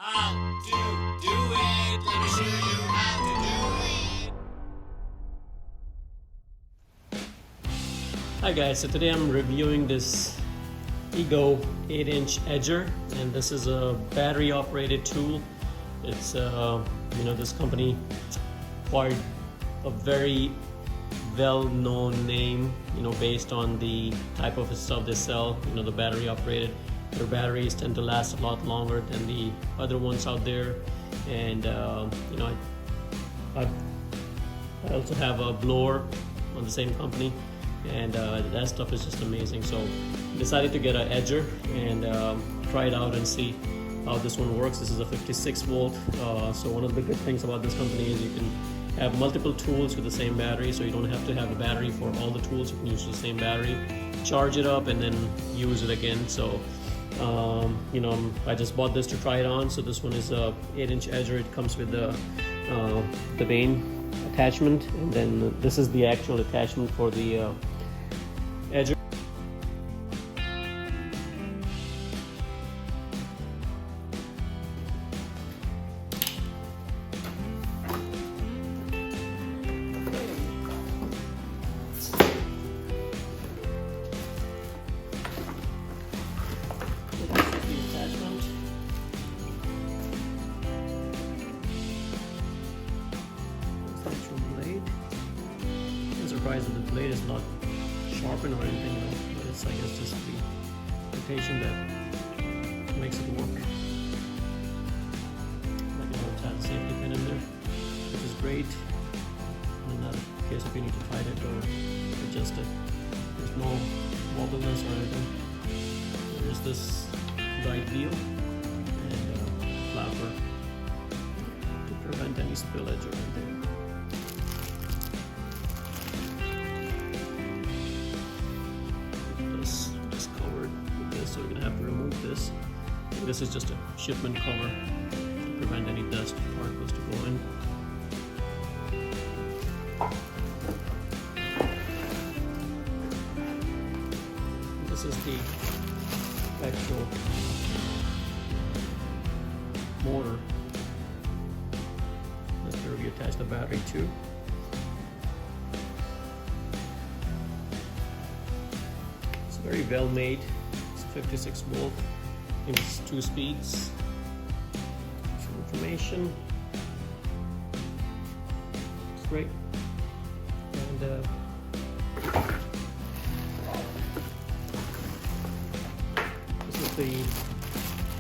How to do it. Let me show you how to do it. Hi guys, so today I'm reviewing this Ego 8-inch edger, and this is a battery operated tool. It's this company acquired a very well-known name, based on the type of stuff they sell. The battery operated. Their batteries tend to last a lot longer than the other ones out there, and I also have a blower on the same company, and that stuff is just amazing. So decided to get an edger and try it out and see how this one works. This is a 56 volt. So one of the good things about this company is you can have multiple tools with the same battery, so you don't have to have a battery for all the tools. You can use the same battery, charge it up, and then use it again. So I just bought this to try it on. So this one is a 8-inch edger. It comes with the main attachment, and then this is the actual attachment for the edger. Surprised that the blade is not sharpened or anything, but it's, I guess, just the rotation that makes it work. Like it has a safety pin in there, which is great. And in case if you need to tighten it or adjust it, there's no wobbliness or anything. There's this guide wheel and a flapper to prevent any spillage or anything. So you're gonna have to remove this. This is just a shipment cover to prevent any dust particles to go in. This is the actual motor. That's where we attach the battery to. It's very well made. 56 volt, it's 2 speeds. Some information. It's great. And this is the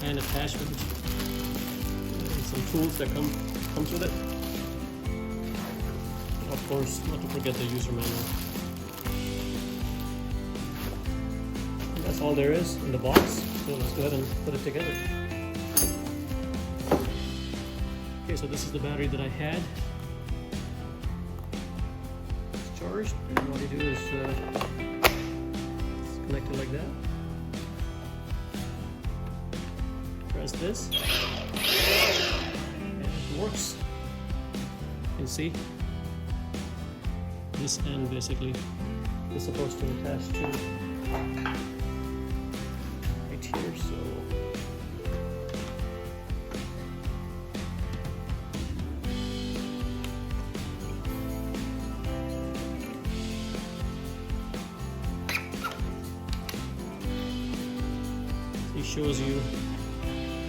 hand attachment. And some tools that comes with it. Of course, not to forget the user manual. That's all there is in the box, so let's go ahead and put it together. Okay, so this is the battery that I had. It's charged, and what you do is connect it like that. Press this, and it works. You can see this end basically is supposed to attach to here, so it shows you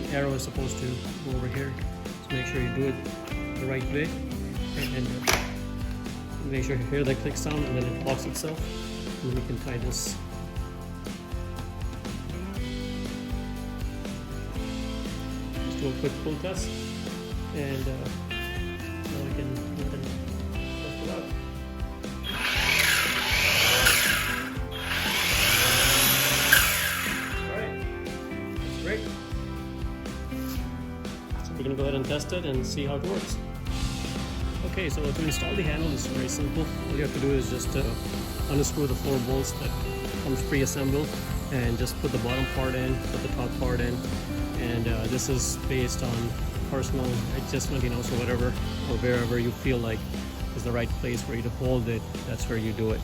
the arrow is supposed to go over here, so make sure you do it the right way, and make sure you hear the click sound, and then it locks itself, and then you can tie this. Do a quick pull test, and now we can go ahead and test it out. Alright, that's great. So we're going to go ahead and test it and see how it works. Okay, so to install the handle is very simple. All you have to do is just unscrew the 4 bolts that comes pre-assembled, and just put the bottom part in, put the top part in. And this is based on personal adjustment, so whatever or wherever you feel like is the right place for you to hold it, that's where you do it.